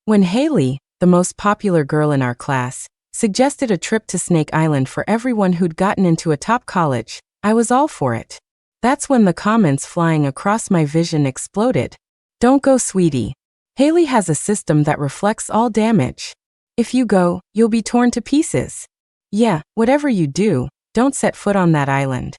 When Haley, the most popular girl in our class, suggested a trip to Snake Island for everyone who'd gotten into a top college, I was all for it. That's when the comments flying across my vision exploded. Don't go, sweetie. Haley has a system that reflects all damage. If you go, you'll be torn to pieces. Yeah, whatever you do, don't set foot on that island.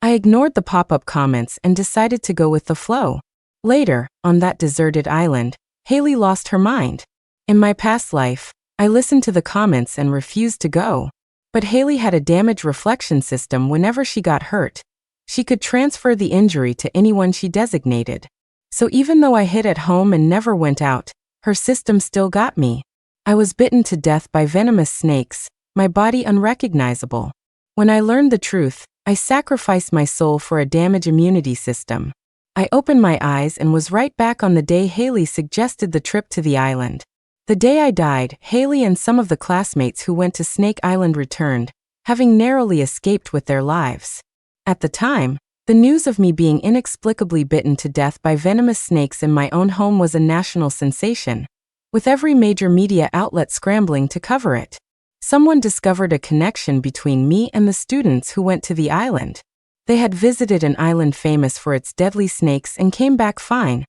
I ignored the pop-up comments and decided to go with the flow. Later, on that deserted island, Haley lost her mind. In my past life, I listened to the comments and refused to go. But Haley had a damage reflection system. Whenever she got hurt, she could transfer the injury to anyone she designated. So even though I hid at home and never went out, her system still got me. I was bitten to death by venomous snakes, my body unrecognizable. When I learned the truth, I sacrificed my soul for a damage immunity system. I opened my eyes and was right back on the day Haley suggested the trip to the island. The day I died, Haley and some of the classmates who went to Snake Island returned, having narrowly escaped with their lives. At the time, the news of me being inexplicably bitten to death by venomous snakes in my own home was a national sensation, with every major media outlet scrambling to cover it. Someone discovered a connection between me and the students who went to the island. They had visited an island famous for its deadly snakes and came back fine,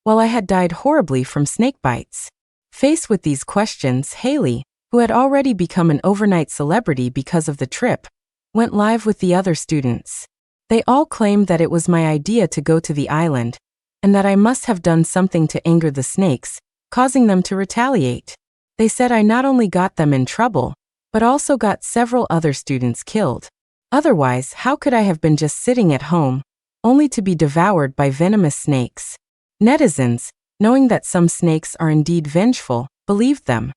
while I had died horribly from snake bites. Faced with these questions, Haley, who had already become an overnight celebrity because of the trip, went live with the other students. They all claimed that it was my idea to go to the island, and that I must have done something to anger the snakes, causing them to retaliate. They said I not only got them in trouble, but also got several other students killed. Otherwise, how could I have been just sitting at home, only to be devoured by venomous snakes? Netizens, knowing that some snakes are indeed vengeful, believed them.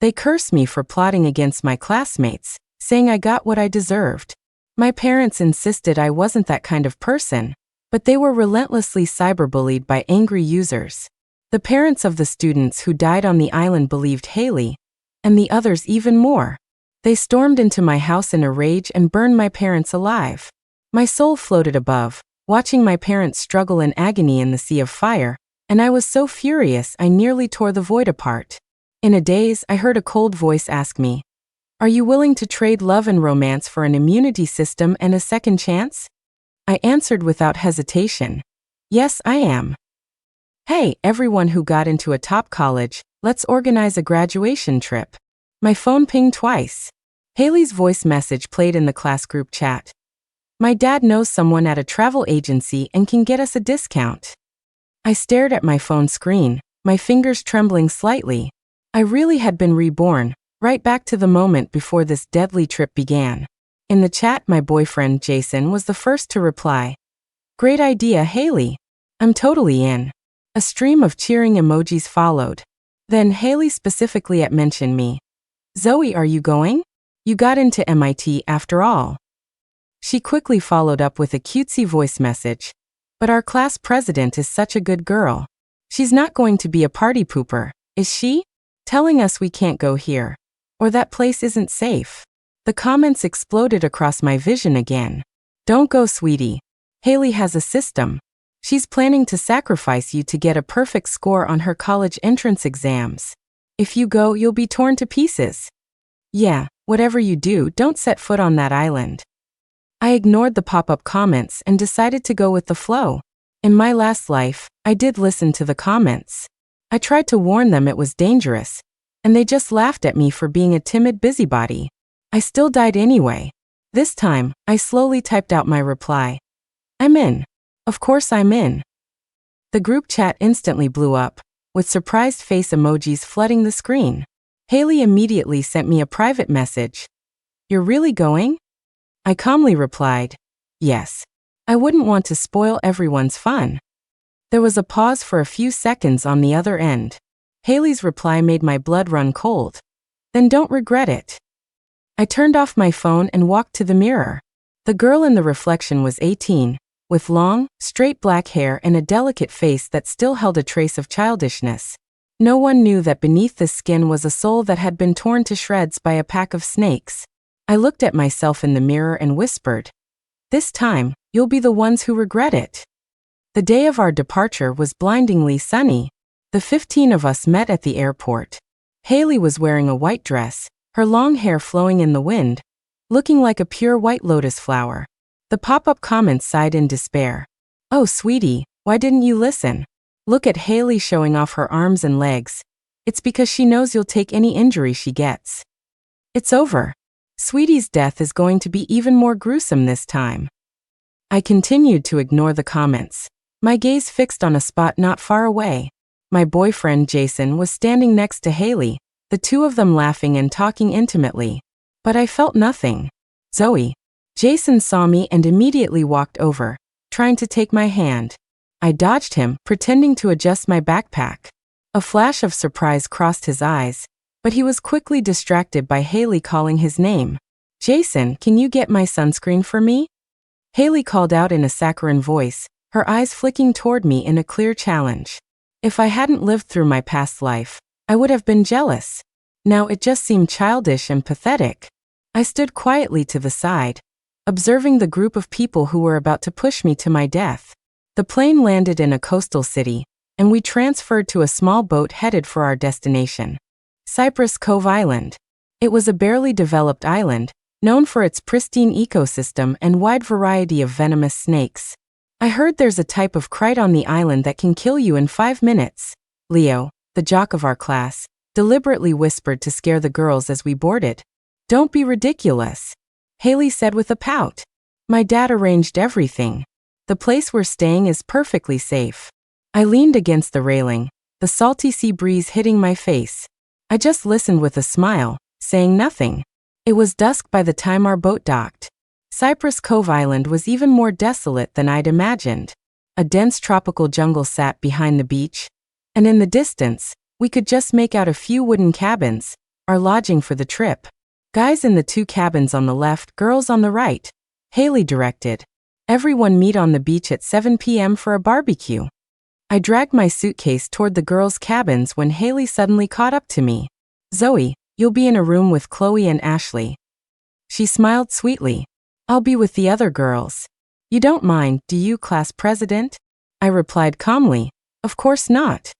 They cursed me for plotting against my classmates, saying I got what I deserved. My parents insisted I wasn't that kind of person, but they were relentlessly cyberbullied by angry users. The parents of the students who died on the island believed Haley, and the others even more. They stormed into my house in a rage and burned my parents alive. My soul floated above, watching my parents struggle in agony in the sea of fire, and I was so furious I nearly tore the void apart. In a daze, I heard a cold voice ask me, "Are you willing to trade love and romance for an immunity system and a second chance?" I answered without hesitation, "Yes, I am." "Hey, everyone who got into a top college, let's organize a graduation trip." My phone pinged twice. Haley's voice message played in the class group chat. "My dad knows someone at a travel agency and can get us a discount." I stared at my phone screen, my fingers trembling slightly. I really had been reborn, right back to the moment before this deadly trip began. In the chat, my boyfriend Jason was the first to reply. "Great idea, Haley. I'm totally in." A stream of cheering emojis followed. Then Haley specifically mentioned me. "Zoe, are you going? You got into MIT after all." She quickly followed up with a cutesy voice message. "But our class president is such a good girl. She's not going to be a party pooper, is she? Telling us we can't go here. Or that place isn't safe." The comments exploded across my vision again. "Don't go, sweetie. Haley has a system. She's planning to sacrifice you to get a perfect score on her college entrance exams. If you go, you'll be torn to pieces. Yeah, whatever you do, don't set foot on that island." I ignored the pop-up comments and decided to go with the flow. In my last life, I did listen to the comments. I tried to warn them it was dangerous, and they just laughed at me for being a timid busybody. I still died anyway. This time, I slowly typed out my reply. "I'm in. Of course I'm in." The group chat instantly blew up, with surprised face emojis flooding the screen. Haley immediately sent me a private message. "You're really going?" I calmly replied, "Yes. I wouldn't want to spoil everyone's fun." There was a pause for a few seconds on the other end. Haley's reply made my blood run cold. "Then don't regret it." I turned off my phone and walked to the mirror. The girl in the reflection was 18, with long, straight black hair and a delicate face that still held a trace of childishness. No one knew that beneath the skin was a soul that had been torn to shreds by a pack of snakes. I looked at myself in the mirror and whispered, "This time, you'll be the ones who regret it." The day of our departure was blindingly sunny. The 15 of us met at the airport. Haley was wearing a white dress, her long hair flowing in the wind, looking like a pure white lotus flower. The pop-up comments sighed in despair. "Oh, sweetie, why didn't you listen? Look at Haley showing off her arms and legs. It's because she knows you'll take any injury she gets. It's over. Sweetie's death is going to be even more gruesome this time." I continued to ignore the comments, my gaze fixed on a spot not far away. My boyfriend Jason was standing next to Haley, the two of them laughing and talking intimately. But I felt nothing. "Zoe." Jason saw me and immediately walked over, trying to take my hand. I dodged him, pretending to adjust my backpack. A flash of surprise crossed his eyes, but he was quickly distracted by Haley calling his name. "Jason, can you get my sunscreen for me?" Haley called out in a saccharine voice, her eyes flicking toward me in a clear challenge. If I hadn't lived through my past life, I would have been jealous. Now it just seemed childish and pathetic. I stood quietly to the side, observing the group of people who were about to push me to my death. The plane landed in a coastal city, and we transferred to a small boat headed for our destination, Cypress Cove Island. It was a barely developed island, known for its pristine ecosystem and wide variety of venomous snakes. "I heard there's a type of kite on the island that can kill you in 5 minutes. Leo, the jock of our class, deliberately whispered to scare the girls as we boarded. "Don't be ridiculous," Haley said with a pout. "My dad arranged everything. The place we're staying is perfectly safe." I leaned against the railing, the salty sea breeze hitting my face. I just listened with a smile, saying nothing. It was dusk by the time our boat docked. Cypress Cove Island was even more desolate than I'd imagined. A dense tropical jungle sat behind the beach, and in the distance, we could just make out a few wooden cabins, our lodging for the trip. "Guys in the 2 cabins on the left, girls on the right," Haley directed. "Everyone meet on the beach at 7 p.m. for a barbecue." I dragged my suitcase toward the girls' cabins when Haley suddenly caught up to me. "Zoe, you'll be in a room with Chloe and Ashley." She smiled sweetly. "I'll be with the other girls. You don't mind, do you, class president?" I replied calmly, "Of course not."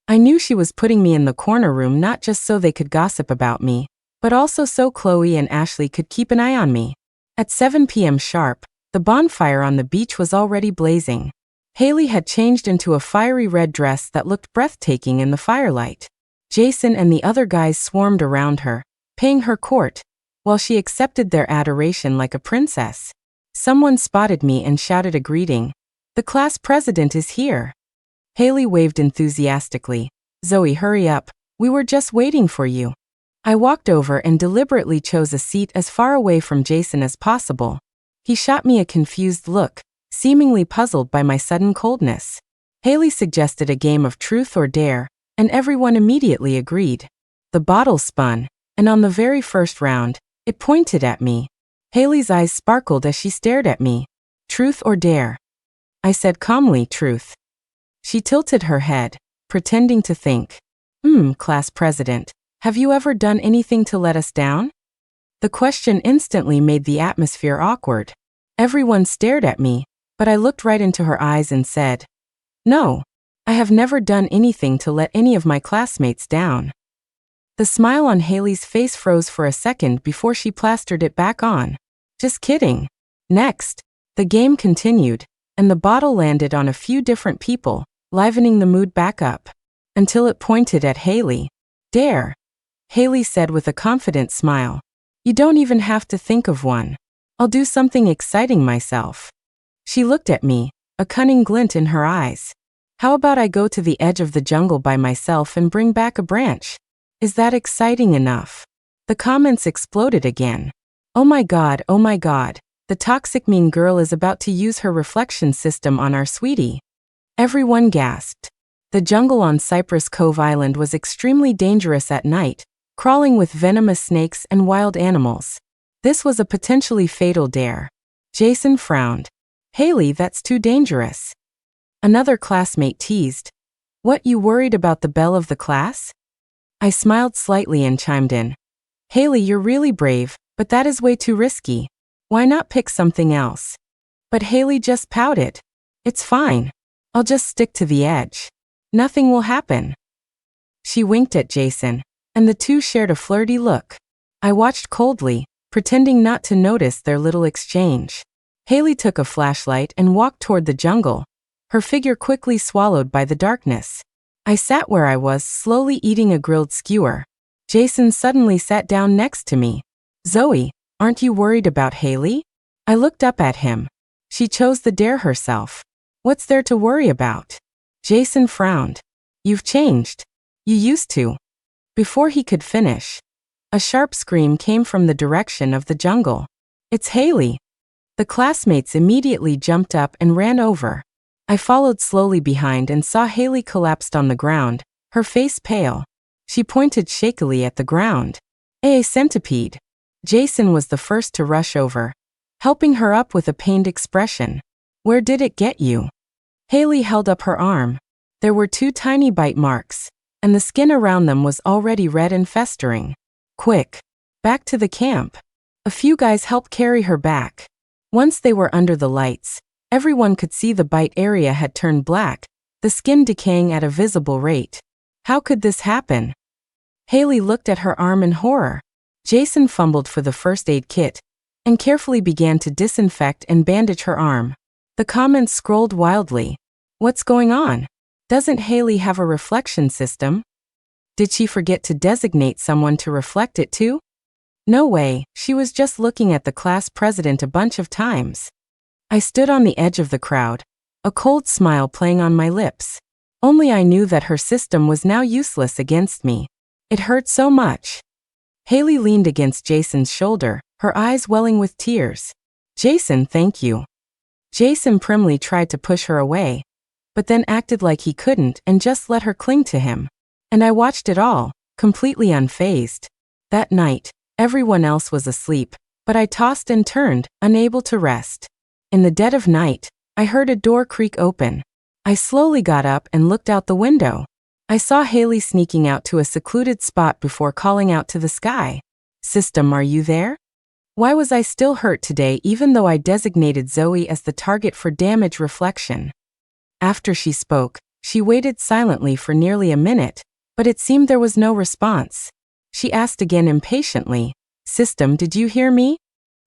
I knew she was putting me in the corner room not just so they could gossip about me, but also so Chloe and Ashley could keep an eye on me. At 7 p.m. sharp, the bonfire on the beach was already blazing. Haley had changed into a fiery red dress that looked breathtaking in the firelight. Jason and the other guys swarmed around her, paying her court, while she accepted their adoration like a princess. Someone spotted me and shouted a greeting. "The class president is here." Haley waved enthusiastically. "Zoe, hurry up. We were just waiting for you." I walked over and deliberately chose a seat as far away from Jason as possible. He shot me a confused look, seemingly puzzled by my sudden coldness. Haley suggested a game of truth or dare, and everyone immediately agreed. The bottle spun, and on the very first round, it pointed at me. Haley's eyes sparkled as she stared at me. "Truth or dare?" I said calmly, "Truth." She tilted her head, pretending to think. Class president, have you ever done anything to let us down?" The question instantly made the atmosphere awkward. Everyone stared at me, but I looked right into her eyes and said, "No, I have never done anything to let any of my classmates down." The smile on Haley's face froze for a second before she plastered it back on. "Just kidding." Next, the game continued, and the bottle landed on a few different people, livening the mood back up, until it pointed at Haley. "Dare," Haley said with a confident smile. "You don't even have to think of one. I'll do something exciting myself." She looked at me, a cunning glint in her eyes. "How about I go to the edge of the jungle by myself and bring back a branch? Is that exciting enough?" The comments exploded again. Oh my god, the toxic mean girl is about to use her reflection system on our sweetie." Everyone gasped. The jungle on Cypress Cove Island was extremely dangerous at night, crawling with venomous snakes and wild animals. This was a potentially fatal dare. Jason frowned. "Haley, that's too dangerous." Another classmate teased. "What, you worried about the belle of the class?" I smiled slightly and chimed in. "Haley, you're really brave, but that is way too risky. Why not pick something else?" But Haley just pouted. "It's fine. I'll just stick to the edge." Nothing will happen. She winked at Jason, and the two shared a flirty look. I watched coldly, pretending not to notice their little exchange. Haley took a flashlight and walked toward the jungle, her figure quickly swallowed by the darkness. I sat where I was, slowly eating a grilled skewer. Jason suddenly sat down next to me. Zoe, aren't you worried about Haley? I looked up at him. She chose the dare herself. What's there to worry about? Jason frowned. You've changed. You used to. Before he could finish, a sharp scream came from the direction of the jungle. It's Haley. The classmates immediately jumped up and ran over. I followed slowly behind and saw Haley collapsed on the ground, her face pale. She pointed shakily at the ground. A centipede. Jason was the first to rush over, helping her up with a pained expression. Where did it get you? Haley held up her arm. There were 2 tiny bite marks, and the skin around them was already red and festering. Quick. Back to the camp. A few guys helped carry her back. Once they were under the lights, everyone could see the bite area had turned black, the skin decaying at a visible rate. How could this happen? Haley looked at her arm in horror. Jason fumbled for the first aid kit and carefully began to disinfect and bandage her arm. The comments scrolled wildly. What's going on? Doesn't Haley have a reflection system? Did she forget to designate someone to reflect it to? No way, she was just looking at the class president a bunch of times. I stood on the edge of the crowd, a cold smile playing on my lips. Only I knew that her system was now useless against me. It hurt so much. Haley leaned against Jason's shoulder, her eyes welling with tears. Jason, thank you. Jason primly tried to push her away, but then acted like he couldn't and just let her cling to him. And I watched it all, completely unfazed. That night, everyone else was asleep, but I tossed and turned, unable to rest. In the dead of night, I heard a door creak open. I slowly got up and looked out the window. I saw Haley sneaking out to a secluded spot before calling out to the sky. System, are you there? Why was I still hurt today even though I designated Zoe as the target for damage reflection? After she spoke, she waited silently for nearly a minute, but it seemed there was no response. She asked again impatiently, System, did you hear me?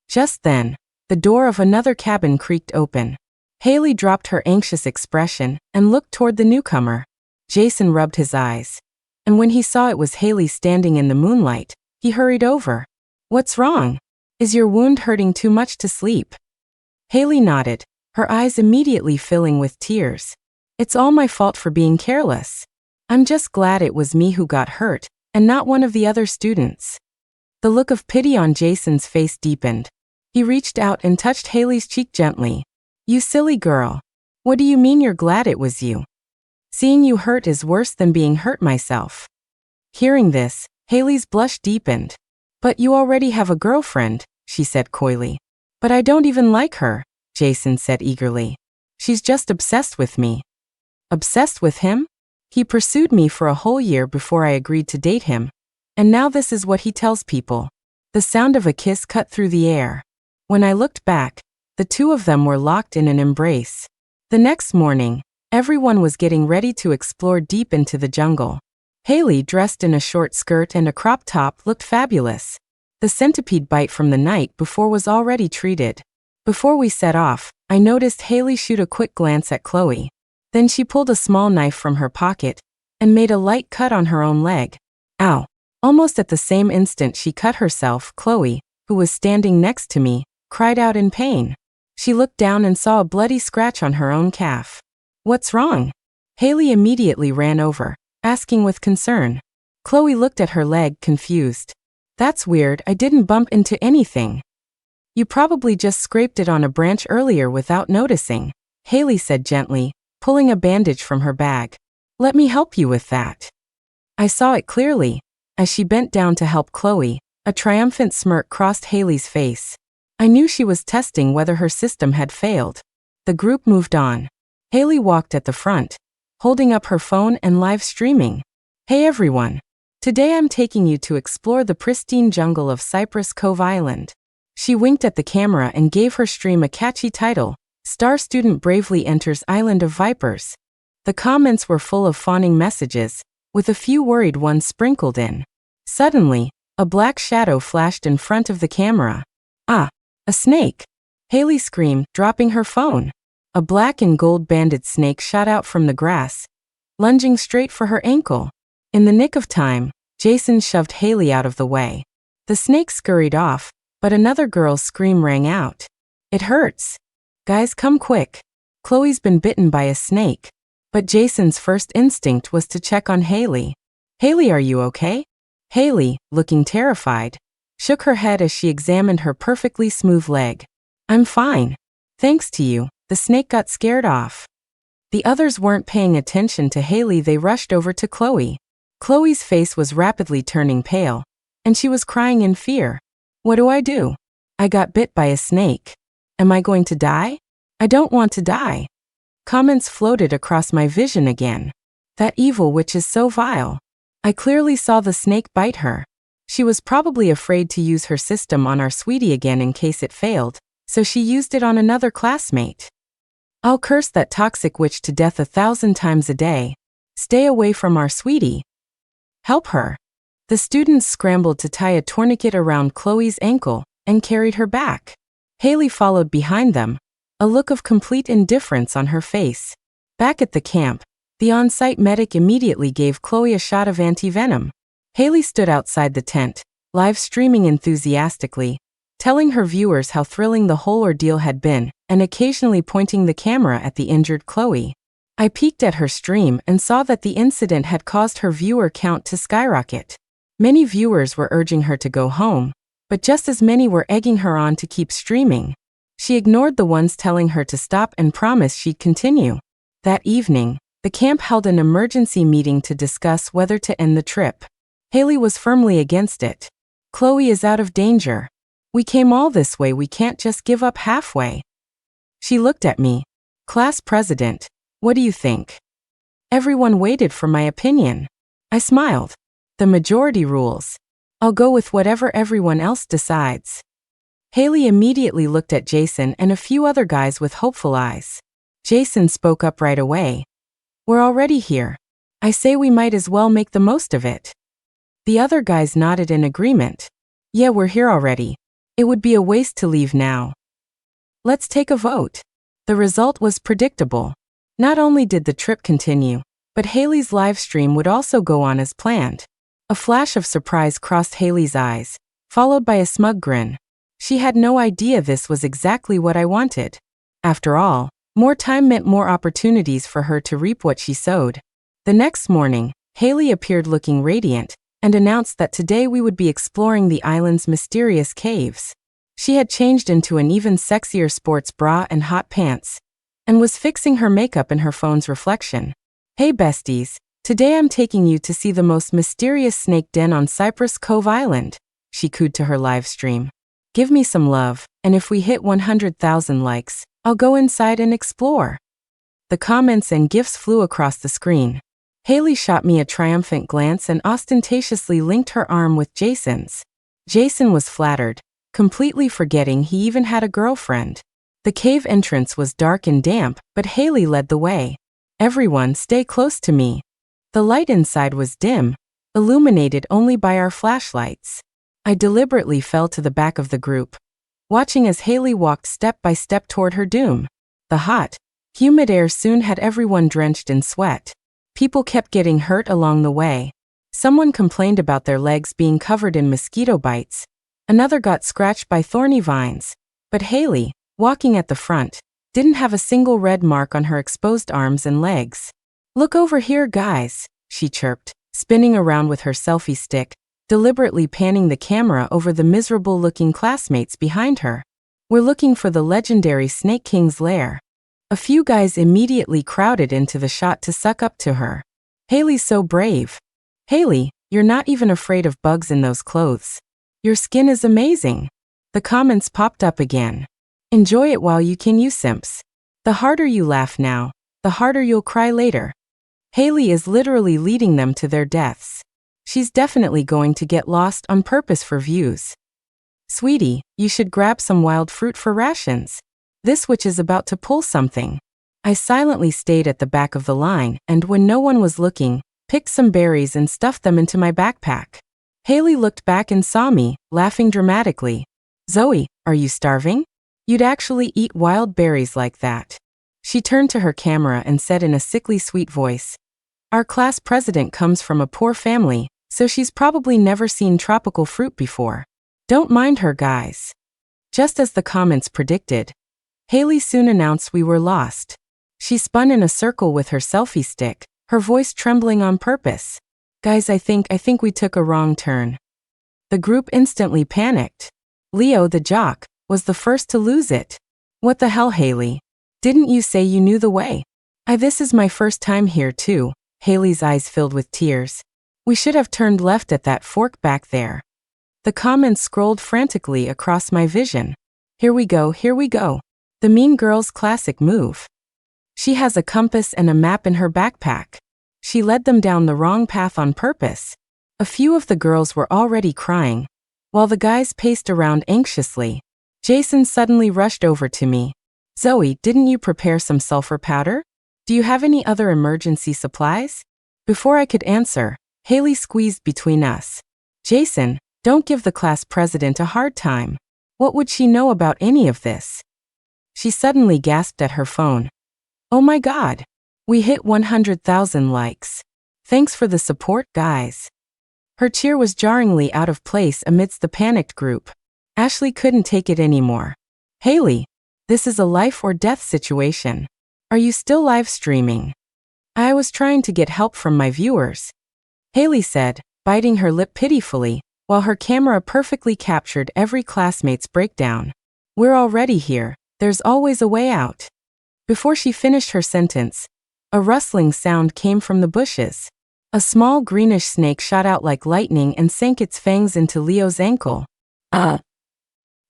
Just then, the door of another cabin creaked open. Haley dropped her anxious expression and looked toward the newcomer. Jason rubbed his eyes, and when he saw it was Haley standing in the moonlight, he hurried over. What's wrong? Is your wound hurting too much to sleep? Haley nodded, her eyes immediately filling with tears. It's all my fault for being careless. I'm just glad it was me who got hurt, and not one of the other students. The look of pity on Jason's face deepened. He reached out and touched Haley's cheek gently. You silly girl. What do you mean you're glad it was you? Seeing you hurt is worse than being hurt myself. Hearing this, Haley's blush deepened. But you already have a girlfriend, she said coyly. But I don't even like her, Jason said eagerly. She's just obsessed with me. Obsessed with him? He pursued me for a whole year before I agreed to date him. And now this is what he tells people. The sound of a kiss cut through the air. When I looked back, the two of them were locked in an embrace. The next morning, everyone was getting ready to explore deep into the jungle. Haley, dressed in a short skirt and a crop top, looked fabulous. The centipede bite from the night before was already treated. Before we set off, I noticed Haley shoot a quick glance at Chloe. Then she pulled a small knife from her pocket and made a light cut on her own leg. Ow! Almost at the same instant she cut herself, Chloe, who was standing next to me, cried out in pain. She looked down and saw a bloody scratch on her own calf. What's wrong? Haley immediately ran over, asking with concern. Chloe looked at her leg, confused. That's weird, I didn't bump into anything. You probably just scraped it on a branch earlier without noticing, Haley said gently, pulling a bandage from her bag. Let me help you with that. I saw it clearly. As she bent down to help Chloe, a triumphant smirk crossed Haley's face. I knew she was testing whether her system had failed. The group moved on. Haley walked at the front, holding up her phone and live streaming. Hey everyone. Today I'm taking you to explore the pristine jungle of Cypress Cove Island. She winked at the camera and gave her stream a catchy title, Star Student Bravely Enters Island of Vipers. The comments were full of fawning messages, with a few worried ones sprinkled in. Suddenly, a black shadow flashed in front of the camera. Ah, a snake! Haley screamed, dropping her phone. A black and gold-banded snake shot out from the grass, lunging straight for her ankle. In the nick of time, Jason shoved Haley out of the way. The snake scurried off, but another girl's scream rang out. It hurts. Guys, come quick. Chloe's been bitten by a snake. But Jason's first instinct was to check on Haley. Haley, are you okay? Haley, looking terrified, shook her head as she examined her perfectly smooth leg. I'm fine. Thanks to you, the snake got scared off. The others weren't paying attention to Haley. They rushed over to Chloe. Chloe's face was rapidly turning pale, and she was crying in fear. What do I do? I got bit by a snake. Am I going to die? I don't want to die. Comments floated across my vision again. That evil witch is so vile. I clearly saw the snake bite her. She was probably afraid to use her system on our sweetie again in case it failed, so she used it on another classmate. I'll curse that toxic witch to death 1,000 times a day. Stay away from our sweetie. Help her. The students scrambled to tie a tourniquet around Chloe's ankle and carried her back. Haley followed behind them, a look of complete indifference on her face. Back at the camp, the on-site medic immediately gave Chloe a shot of anti-venom. Haley stood outside the tent, live streaming enthusiastically, telling her viewers how thrilling the whole ordeal had been, and occasionally pointing the camera at the injured Chloe. I peeked at her stream and saw that the incident had caused her viewer count to skyrocket. Many viewers were urging her to go home, but just as many were egging her on to keep streaming. She ignored the ones telling her to stop and promised she'd continue. That evening, the camp held an emergency meeting to discuss whether to end the trip. Haley was firmly against it. Chloe is out of danger. We came all this way, we can't just give up halfway. She looked at me. Class president, what do you think? Everyone waited for my opinion. I smiled. The majority rules. I'll go with whatever everyone else decides. Haley immediately looked at Jason and a few other guys with hopeful eyes. Jason spoke up right away. We're already here. I say we might as well make the most of it. The other guys nodded in agreement. Yeah, we're here already. It would be a waste to leave now. Let's take a vote. The result was predictable. Not only did the trip continue, but Haley's live stream would also go on as planned. A flash of surprise crossed Haley's eyes, followed by a smug grin. She had no idea this was exactly what I wanted. After all, more time meant more opportunities for her to reap what she sowed. The next morning, Haley appeared looking radiant, and announced that today we would be exploring the island's mysterious caves. She had changed into an even sexier sports bra and hot pants, and was fixing her makeup in her phone's reflection. Hey besties, today I'm taking you to see the most mysterious snake den on Cypress Cove Island, she cooed to her live stream. Give me some love, and if we hit 100,000 likes, I'll go inside and explore. The comments and gifs flew across the screen. Haley shot me a triumphant glance and ostentatiously linked her arm with Jason's. Jason was flattered, completely forgetting he even had a girlfriend. The cave entrance was dark and damp, but Haley led the way. Everyone stay close to me. The light inside was dim, illuminated only by our flashlights. I deliberately fell to the back of the group, watching as Haley walked step by step toward her doom. The hot, humid air soon had everyone drenched in sweat. People kept getting hurt along the way. Someone complained about their legs being covered in mosquito bites. Another got scratched by thorny vines. But Haley, walking at the front, didn't have a single red mark on her exposed arms and legs. Look over here, guys, she chirped, spinning around with her selfie stick, deliberately panning the camera over the miserable-looking classmates behind her. We're looking for the legendary Snake King's lair. A few guys immediately crowded into the shot to suck up to her. Haley's so brave. Haley, you're not even afraid of bugs in those clothes. Your skin is amazing. The comments popped up again. Enjoy it while you can, you simps. The harder you laugh now, the harder you'll cry later. Haley is literally leading them to their deaths. She's definitely going to get lost on purpose for views. Sweetie, you should grab some wild fruit for rations. This witch is about to pull something. I silently stayed at the back of the line and, when no one was looking, picked some berries and stuffed them into my backpack. Haley looked back and saw me, laughing dramatically. "Zoe, are you starving? You'd actually eat wild berries like that." She turned to her camera and said in a sickly sweet voice, "Our class president comes from a poor family, so she's probably never seen tropical fruit before. Don't mind her, guys." Just as the comments predicted, Haley soon announced we were lost. She spun in a circle with her selfie stick, her voice trembling on purpose. "Guys, I think we took a wrong turn." The group instantly panicked. Leo, the jock, was the first to lose it. "What the hell, Haley? Didn't you say you knew the way?" This is my first time here too." Haley's eyes filled with tears. "We should have turned left at that fork back there." The comments scrolled frantically across my vision. Here we go. The mean girl's classic move. She has a compass and a map in her backpack. She led them down the wrong path on purpose. A few of the girls were already crying, while the guys paced around anxiously. Jason suddenly rushed over to me. "Zoe, didn't you prepare some sulfur powder? Do you have any other emergency supplies?" Before I could answer, Haley squeezed between us. "Jason, don't give the class president a hard time. What would she know about any of this?" She suddenly gasped at her phone. "Oh my God! We hit 100,000 likes. Thanks for the support, guys." Her cheer was jarringly out of place amidst the panicked group. Ashley couldn't take it anymore. "Haley, this is a life or death situation. Are you still live streaming?" "I was trying to get help from my viewers," Haley said, biting her lip pitifully, while her camera perfectly captured every classmate's breakdown. "We're already here. There's always a way out." Before she finished her sentence, a rustling sound came from the bushes. A small greenish snake shot out like lightning and sank its fangs into Leo's ankle.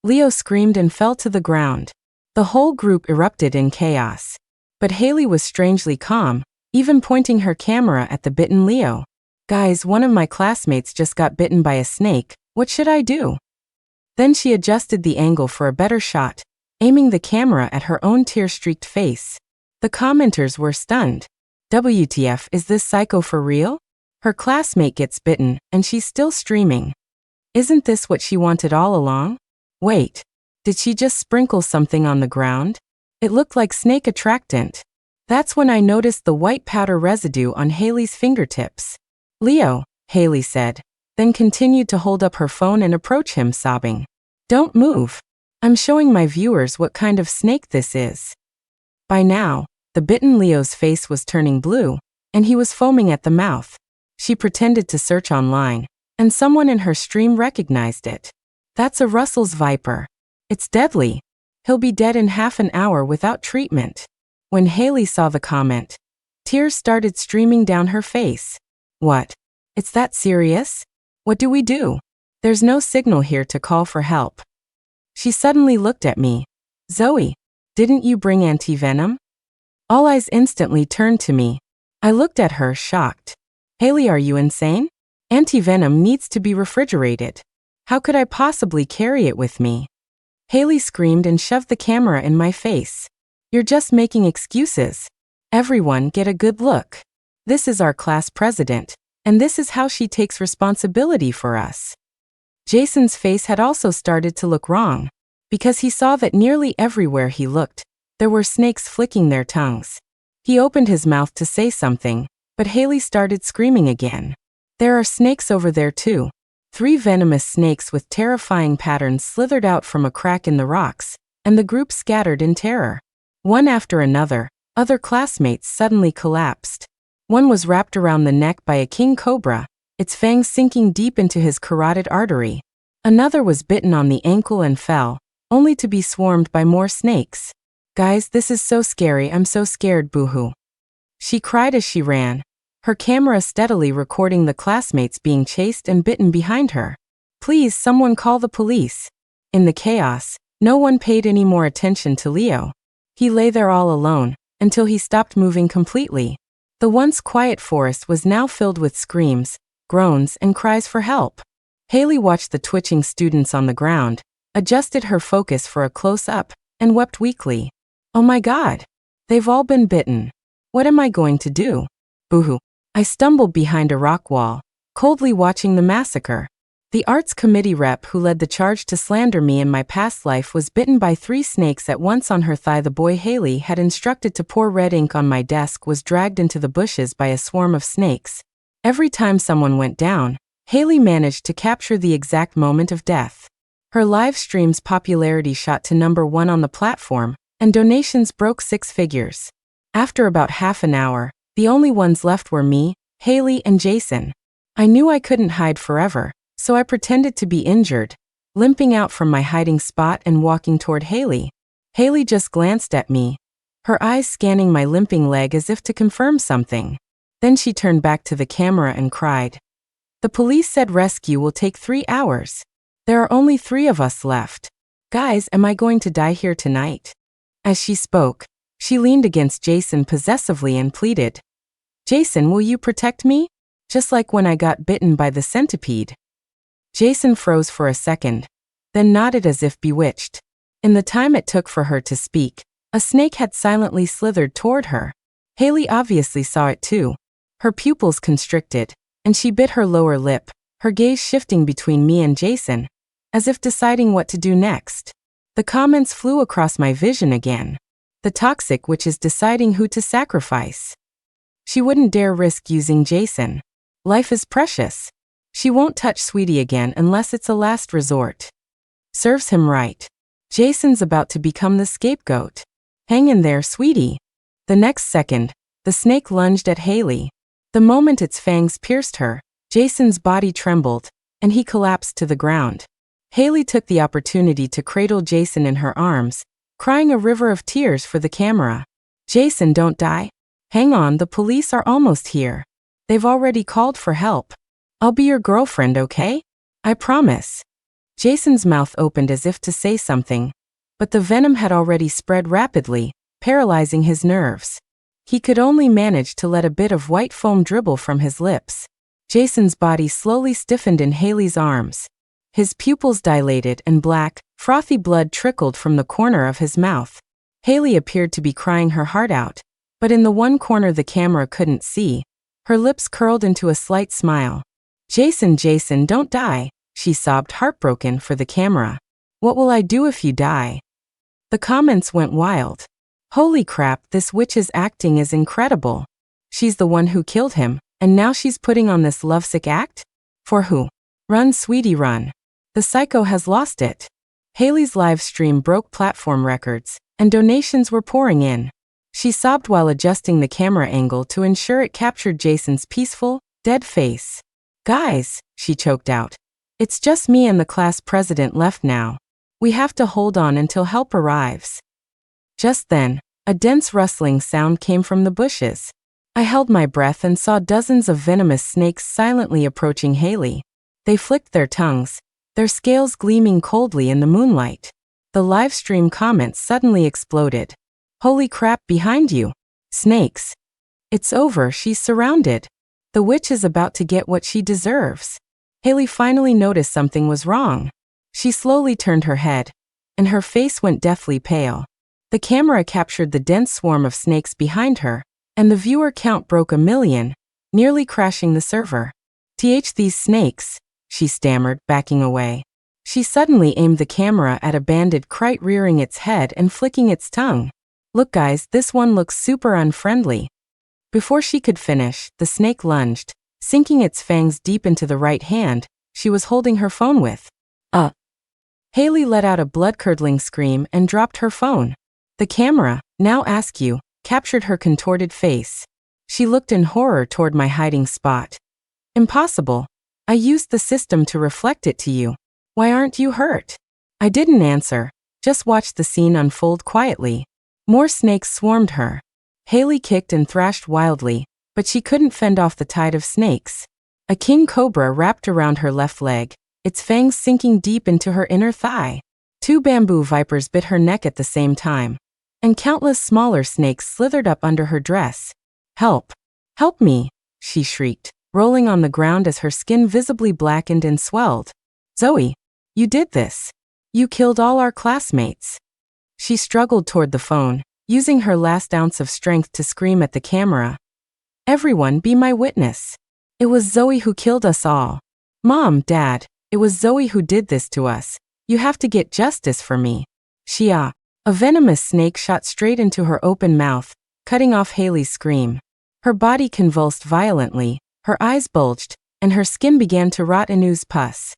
Leo screamed and fell to the ground. The whole group erupted in chaos. But Haley was strangely calm, even pointing her camera at the bitten Leo. "Guys, one of my classmates just got bitten by a snake. What should I do?" Then she adjusted the angle for a better shot, aiming the camera at her own tear-streaked face. The commenters were stunned. WTF, is this psycho for real? Her classmate gets bitten, and she's still streaming. Isn't this what she wanted all along? Wait, did she just sprinkle something on the ground? It looked like snake attractant. That's when I noticed the white powder residue on Haley's fingertips. "Leo," Haley said, then continued to hold up her phone and approach him, sobbing. "Don't move. I'm showing my viewers what kind of snake this is." By now, the bitten Leo's face was turning blue, and he was foaming at the mouth. She pretended to search online, and someone in her stream recognized it. "That's a Russell's viper. It's deadly. He'll be dead in half an hour without treatment." When Haley saw the comment, tears started streaming down her face. "What? It's that serious? What do we do? There's no signal here to call for help." She suddenly looked at me. "Zoe, didn't you bring anti-venom?" All eyes instantly turned to me. I looked at her, shocked. "Haley, are you insane? Anti-venom needs to be refrigerated. How could I possibly carry it with me?" Haley screamed and shoved the camera in my face. "You're just making excuses. Everyone, get a good look. This is our class president, and this is how she takes responsibility for us." Jason's face had also started to look wrong, because he saw that nearly everywhere he looked, there were snakes flicking their tongues. He opened his mouth to say something, but Haley started screaming again. "There are snakes over there too." 3 venomous snakes with terrifying patterns slithered out from a crack in the rocks, and the group scattered in terror. One after another, other classmates suddenly collapsed. One was wrapped around the neck by a king cobra, its fangs sinking deep into his carotid artery. Another was bitten on the ankle and fell, only to be swarmed by more snakes. "Guys, this is so scary, I'm so scared, boohoo." She cried as she ran, her camera steadily recording the classmates being chased and bitten behind her. "Please, someone call the police." In the chaos, no one paid any more attention to Leo. He lay there all alone, until he stopped moving completely. The once quiet forest was now filled with screams, groans, and cries for help. Haley watched the twitching students on the ground, adjusted her focus for a close-up, and wept weakly. "Oh my God! They've all been bitten. What am I going to do? Boo-hoo. I stumbled behind a rock wall, coldly watching the massacre. The arts committee rep who led the charge to slander me in my past life was bitten by 3 snakes at once on her thigh. The boy Haley had instructed to pour red ink on my desk was dragged into the bushes by a swarm of snakes. Every time someone went down, Haley managed to capture the exact moment of death. Her live stream's popularity shot to #1 on the platform, and donations broke 6 figures. After about half an hour, the only ones left were me, Haley, and Jason. I knew I couldn't hide forever, so I pretended to be injured, limping out from my hiding spot and walking toward Haley. Haley just glanced at me, her eyes scanning my limping leg as if to confirm something. Then she turned back to the camera and cried. The police said rescue will take 3 hours. There are only 3 of us left. Guys, am I going to die here tonight? As she spoke, she leaned against Jason possessively and pleaded. Jason, will you protect me? Just like when I got bitten by the centipede. Jason froze for a second, then nodded as if bewitched. In the time it took for her to speak, a snake had silently slithered toward her. Haley obviously saw it too. Her pupils constricted, and she bit her lower lip, her gaze shifting between me and Jason, as if deciding what to do next. The comments flew across my vision again. The toxic witch is deciding who to sacrifice. She wouldn't dare risk using Jason. Life is precious. She won't touch Sweetie again unless it's a last resort. Serves him right. Jason's about to become the scapegoat. Hang in there, Sweetie. The next second, the snake lunged at Haley. The moment its fangs pierced her, Jason's body trembled, and he collapsed to the ground. Haley took the opportunity to cradle Jason in her arms, crying a river of tears for the camera. Jason, don't die. Hang on, the police are almost here. They've already called for help. I'll be your girlfriend, okay? I promise. Jason's mouth opened as if to say something, but the venom had already spread rapidly, paralyzing his nerves. He could only manage to let a bit of white foam dribble from his lips. Jason's body slowly stiffened in Haley's arms. His pupils dilated and black, frothy blood trickled from the corner of his mouth. Haley appeared to be crying her heart out, but in the one corner the camera couldn't see, her lips curled into a slight smile. Jason, don't die, she sobbed, heartbroken for the camera. What will I do if you die? The comments went wild. Holy crap, this witch's acting is incredible. She's the one who killed him, and now she's putting on this lovesick act? For who? Run, Sweetie, run. The psycho has lost it. Haley's live stream broke platform records, and donations were pouring in. She sobbed while adjusting the camera angle to ensure it captured Jason's peaceful, dead face. Guys, she choked out. It's just me and the class president left now. We have to hold on until help arrives. Just then, a dense rustling sound came from the bushes. I held my breath and saw dozens of venomous snakes silently approaching Haley. They flicked their tongues, their scales gleaming coldly in the moonlight. The livestream comments suddenly exploded. Holy crap, behind you! Snakes! It's over, she's surrounded. The witch is about to get what she deserves. Haley finally noticed something was wrong. She slowly turned her head, and her face went deathly pale. The camera captured the dense swarm of snakes behind her, and the viewer count broke 1,000,000, nearly crashing the server. These snakes, she stammered, backing away. She suddenly aimed the camera at a banded kite rearing its head and flicking its tongue. Look guys, this one looks super unfriendly. Before she could finish, the snake lunged, sinking its fangs deep into the right hand she was holding her phone with. Haley let out a blood-curdling scream and dropped her phone. The camera, now ask you, captured her contorted face. She looked in horror toward my hiding spot. Impossible. I used the system to reflect it to you. Why aren't you hurt? I didn't answer, just watched the scene unfold quietly. More snakes swarmed her. Haley kicked and thrashed wildly, but she couldn't fend off the tide of snakes. A king cobra wrapped around her left leg, its fangs sinking deep into her inner thigh. 2 bamboo vipers bit her neck at the same time, and countless smaller snakes slithered up under her dress. Help! Help me! She shrieked, rolling on the ground as her skin visibly blackened and swelled. Zoe, you did this. You killed all our classmates. She struggled toward the phone, using her last ounce of strength to scream at the camera. "Everyone be my witness. It was Zoe who killed us all. Mom, Dad, it was Zoe who did this to us. You have to get justice for me." A venomous snake shot straight into her open mouth, cutting off Haley's scream. Her body convulsed violently, her eyes bulged, and her skin began to rot and ooze pus.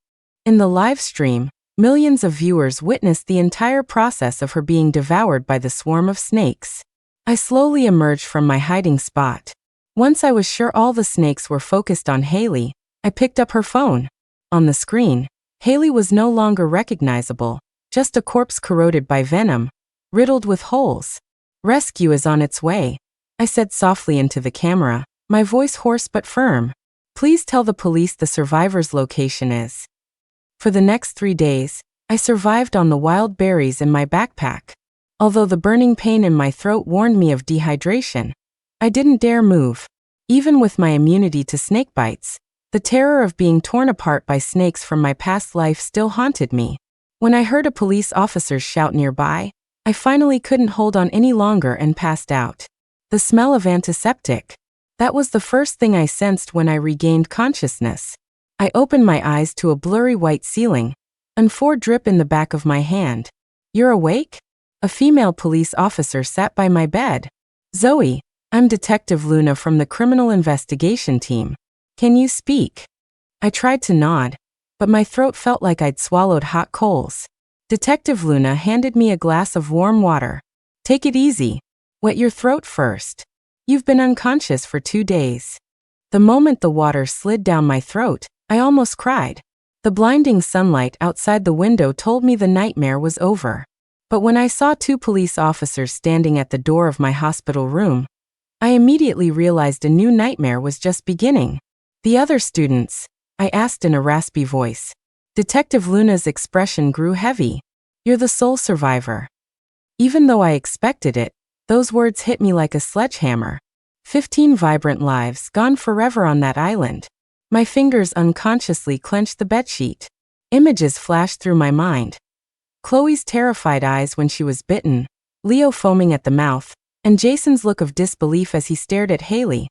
In the live stream, millions of viewers witnessed the entire process of her being devoured by the swarm of snakes. I slowly emerged from my hiding spot. Once I was sure all the snakes were focused on Haley, I picked up her phone. On the screen, Haley was no longer recognizable, just a corpse corroded by venom, riddled with holes. "Rescue is on its way," I said softly into the camera, my voice hoarse but firm. "Please tell the police the survivor's location is." For the next 3 days, I survived on the wild berries in my backpack. Although the burning pain in my throat warned me of dehydration, I didn't dare move. Even with my immunity to snake bites, the terror of being torn apart by snakes from my past life still haunted me. When I heard a police officer's shout nearby, I finally couldn't hold on any longer and passed out. The smell of antiseptic. That was the first thing I sensed when I regained consciousness. I opened my eyes to a blurry white ceiling, and 4 drip in the back of my hand. "You're awake?" A female police officer sat by my bed. "Zoe, I'm Detective Luna from the Criminal Investigation Team. Can you speak?" I tried to nod, but my throat felt like I'd swallowed hot coals. Detective Luna handed me a glass of warm water. "Take it easy. Wet your throat first. You've been unconscious for 2 days." The moment the water slid down my throat, I almost cried. The blinding sunlight outside the window told me the nightmare was over. But when I saw 2 police officers standing at the door of my hospital room, I immediately realized a new nightmare was just beginning. "The other students?" I asked in a raspy voice. Detective Luna's expression grew heavy. "You're the sole survivor." Even though I expected it, those words hit me like a sledgehammer. 15 vibrant lives gone forever on that island. My fingers unconsciously clenched the bedsheet. Images flashed through my mind. Chloe's terrified eyes when she was bitten, Leo foaming at the mouth, and Jason's look of disbelief as he stared at Haley.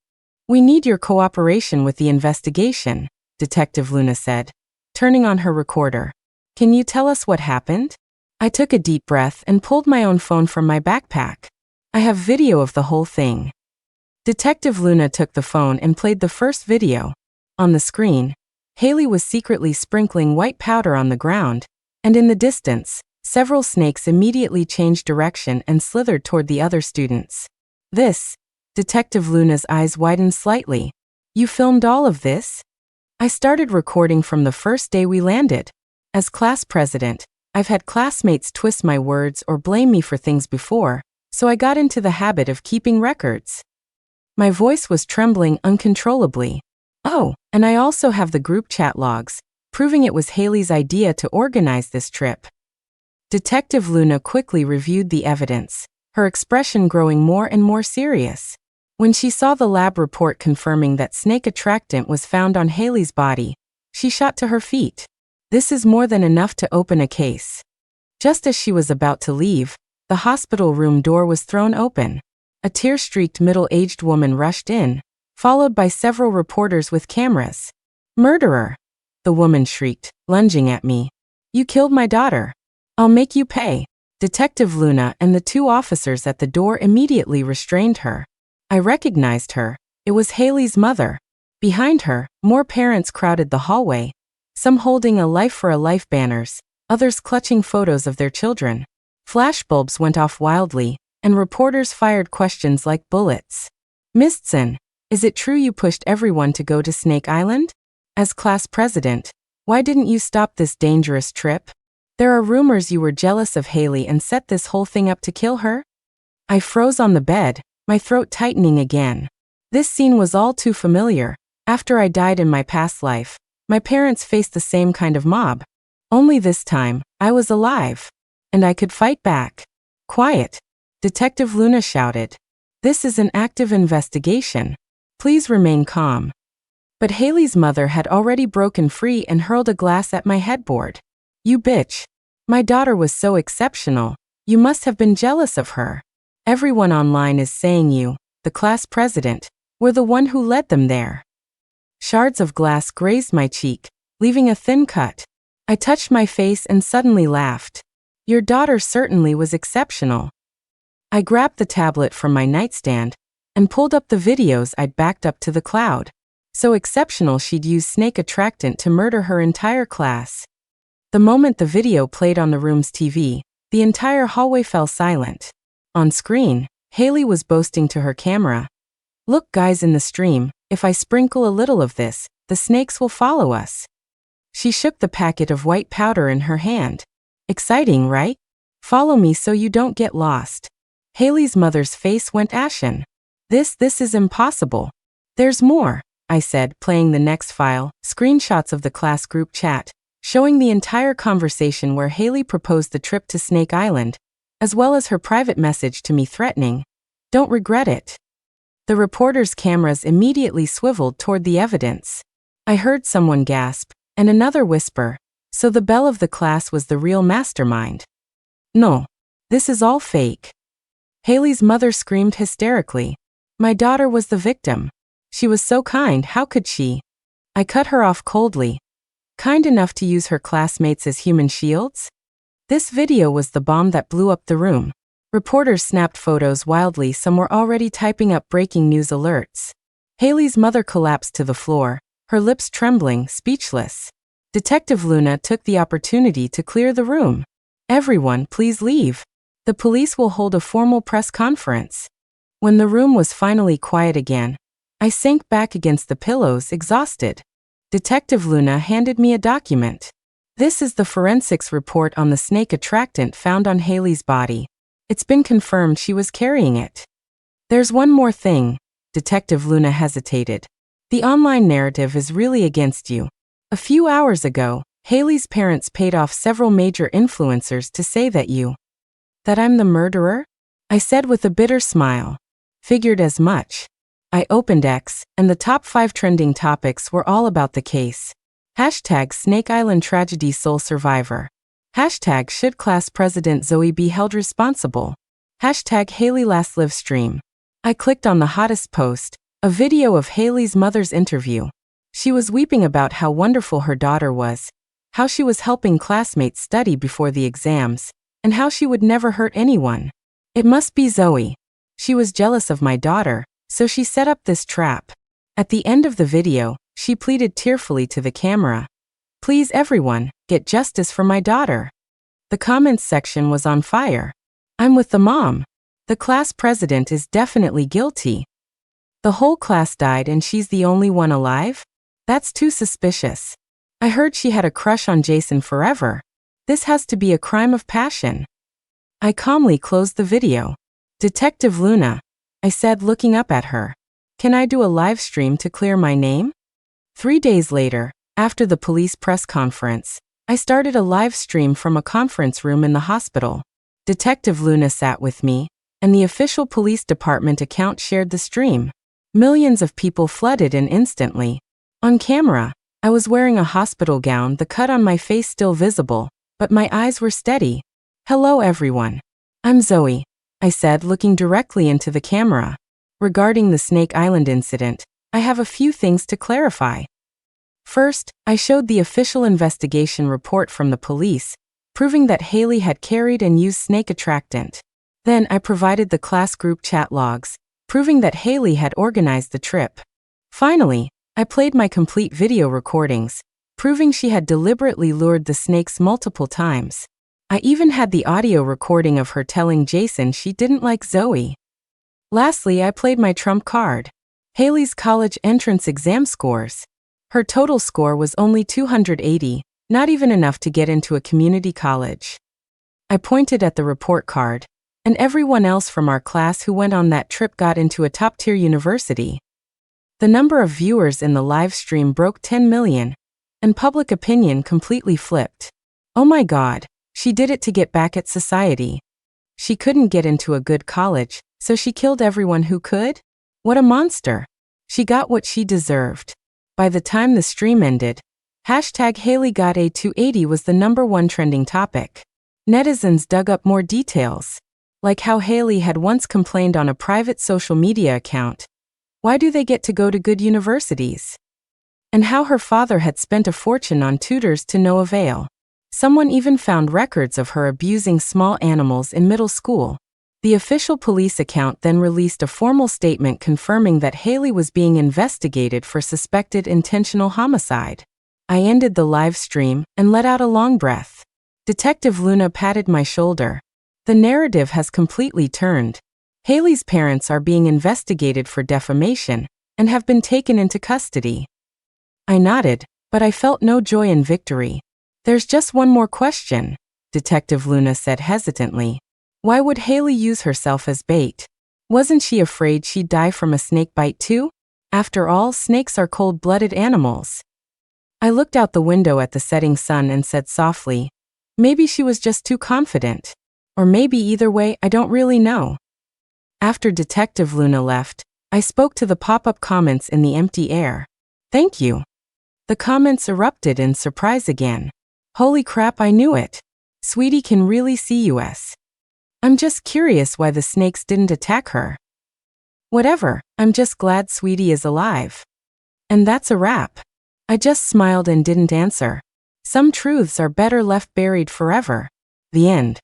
"We need your cooperation with the investigation," Detective Luna said, turning on her recorder. "Can you tell us what happened?" I took a deep breath and pulled my own phone from my backpack. "I have video of the whole thing." Detective Luna took the phone and played the first video. On the screen, Haley was secretly sprinkling white powder on the ground, and in the distance, several snakes immediately changed direction and slithered toward the other students. "This," Detective Luna's eyes widened slightly. "You filmed all of this?" I started recording from the first day we landed. As class president, I've had classmates twist my words or blame me for things before, so I got into the habit of keeping records. My voice was trembling uncontrollably. "Oh, and I also have the group chat logs, proving it was Haley's idea to organize this trip." Detective Luna quickly reviewed the evidence, her expression growing more and more serious. When she saw the lab report confirming that snake attractant was found on Haley's body, she shot to her feet. "This is more than enough to open a case." Just as she was about to leave, the hospital room door was thrown open. A tear-streaked middle-aged woman rushed in, followed by several reporters with cameras. "Murderer!" the woman shrieked, lunging at me. "You killed my daughter. I'll make you pay." Detective Luna and the 2 officers at the door immediately restrained her. I recognized her. It was Haley's mother. Behind her, more parents crowded the hallway, some holding a Life for a Life banners, others clutching photos of their children. Flashbulbs went off wildly, and reporters fired questions like bullets. "Mistson, is it true you pushed everyone to go to Snake Island? As class president, why didn't you stop this dangerous trip? There are rumors you were jealous of Haley and set this whole thing up to kill her?" I froze on the bed, my throat tightening again. This scene was all too familiar. After I died in my past life, my parents faced the same kind of mob. Only this time, I was alive. And I could fight back. "Quiet," Detective Luna shouted. "This is an active investigation. Please remain calm." But Haley's mother had already broken free and hurled a glass at my headboard. "You bitch. My daughter was so exceptional. You must have been jealous of her." Everyone online is saying you, the class president, were the one who led them there. Shards of glass grazed my cheek, leaving a thin cut. I touched my face and suddenly laughed. Your daughter certainly was exceptional. I grabbed the tablet from my nightstand and pulled up the videos I'd backed up to the cloud. So exceptional she'd used snake attractant to murder her entire class. The moment the video played on the room's TV, the entire hallway fell silent. On screen, Haley was boasting to her camera. Look guys in the stream, if I sprinkle a little of this, the snakes will follow us. She shook the packet of white powder in her hand. Exciting, right? Follow me so you don't get lost. Haley's mother's face went ashen. This is impossible. There's more, I said, playing the next file, screenshots of the class group chat, showing the entire conversation where Haley proposed the trip to Snake Island, as well as her private message to me threatening, "Don't regret it." The reporter's cameras immediately swiveled toward the evidence. I heard someone gasp, and another whisper, so the belle of the class was the real mastermind. No, this is all fake. Haley's mother screamed hysterically. My daughter was the victim. She was so kind, how could she? I cut her off coldly. Kind enough to use her classmates as human shields? This video was the bomb that blew up the room. Reporters snapped photos wildly, some were already typing up breaking news alerts. Haley's mother collapsed to the floor, her lips trembling, speechless. Detective Luna took the opportunity to clear the room. Everyone, please leave. The police will hold a formal press conference. When the room was finally quiet again, I sank back against the pillows, exhausted. Detective Luna handed me a document. This is the forensics report on the snake attractant found on Haley's body. It's been confirmed she was carrying it. There's one more thing, Detective Luna hesitated. The online narrative is really against you. A few hours ago, Haley's parents paid off several major influencers to say that I'm the murderer? I said with a bitter smile. Figured as much. I opened X, and the top 5 trending topics were all about the case. Hashtag Snake Island Tragedy Sole Survivor. Hashtag Should Class President Zoe be held responsible? Hashtag Haley Last Live Stream. I clicked on the hottest post, a video of Haley's mother's interview. She was weeping about how wonderful her daughter was, how she was helping classmates study before the exams, and how she would never hurt anyone. It must be Zoe. She was jealous of my daughter, so she set up this trap. At the end of the video, she pleaded tearfully to the camera. Please everyone, get justice for my daughter. The comments section was on fire. I'm with the mom. The class president is definitely guilty. The whole class died and she's the only one alive? That's too suspicious. I heard she had a crush on Jason forever. This has to be a crime of passion. I calmly closed the video. Detective Luna, I said, looking up at her. Can I do a live stream to clear my name? 3 days later, after the police press conference, I started a live stream from a conference room in the hospital. Detective Luna sat with me, and the official police department account shared the stream. Millions of people flooded in instantly. On camera, I was wearing a hospital gown, the cut on my face still visible, but my eyes were steady. Hello everyone. I'm Zoe, I said, looking directly into the camera. Regarding the Snake Island incident, I have a few things to clarify. First, I showed the official investigation report from the police, proving that Haley had carried and used snake attractant. Then I provided the class group chat logs, proving that Haley had organized the trip. Finally, I played my complete video recordings, proving she had deliberately lured the snakes multiple times. I even had the audio recording of her telling Jason she didn't like Zoe. Lastly, I played my trump card. Haley's college entrance exam scores. Her total score was only 280, not even enough to get into a community college. I pointed at the report card, and everyone else from our class who went on that trip got into a top-tier university. The number of viewers in the live stream broke 10 million, and public opinion completely flipped. Oh my God, she did it to get back at society. She couldn't get into a good college, so she killed everyone who could? What a monster. She got what she deserved. By the time the stream ended, hashtag Haley got a 280 was the #1 trending topic. Netizens dug up more details. Like how Haley had once complained on a private social media account. Why do they get to go to good universities? And how her father had spent a fortune on tutors to no avail. Someone even found records of her abusing small animals in middle school. The official police account then released a formal statement confirming that Haley was being investigated for suspected intentional homicide. I ended the live stream and let out a long breath. Detective Luna patted my shoulder. The narrative has completely turned. Haley's parents are being investigated for defamation and have been taken into custody. I nodded, but I felt no joy in victory. There's just one more question, Detective Luna said hesitantly. Why would Haley use herself as bait? Wasn't she afraid she'd die from a snake bite too? After all, snakes are cold-blooded animals. I looked out the window at the setting sun and said softly, maybe she was just too confident. Or maybe either way, I don't really know. After Detective Luna left, I spoke to the pop-up comments in the empty air. Thank you. The comments erupted in surprise again. Holy crap, I knew it. Sweetie can really see us. I'm just curious why the snakes didn't attack her. Whatever, I'm just glad Sweetie is alive. And that's a wrap. I just smiled and didn't answer. Some truths are better left buried forever. The end.